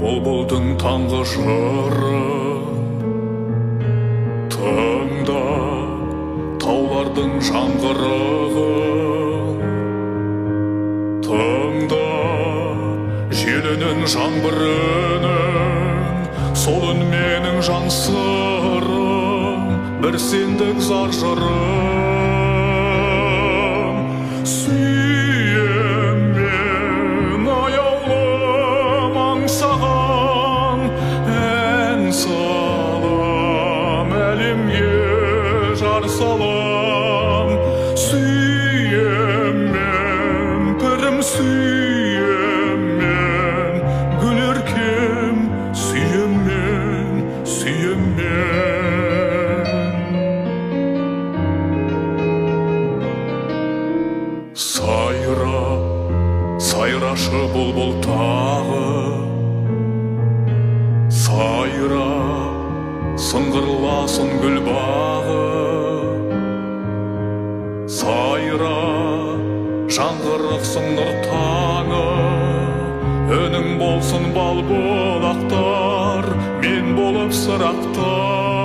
бұлбұлдың таңғы жыры, тыңда таулардың жаңғырығы, тыңда желінің жаңбыр үнін, сол үн менің жан сырым, бір сендік зар жырым. Сүйем мен аяулым аңсаған, ән салам әлемге жар салам. Сүйем мен пірім, сүйем мен гүл еркем, сүйем мен, сүйем мен. Сайрашы бұлбұл тағы, сайра сыңғырласын гүл бағы, сайра жаңғырықсын нұр таңы, үнің болсын бал бұлақтар, мен болып сырақтар.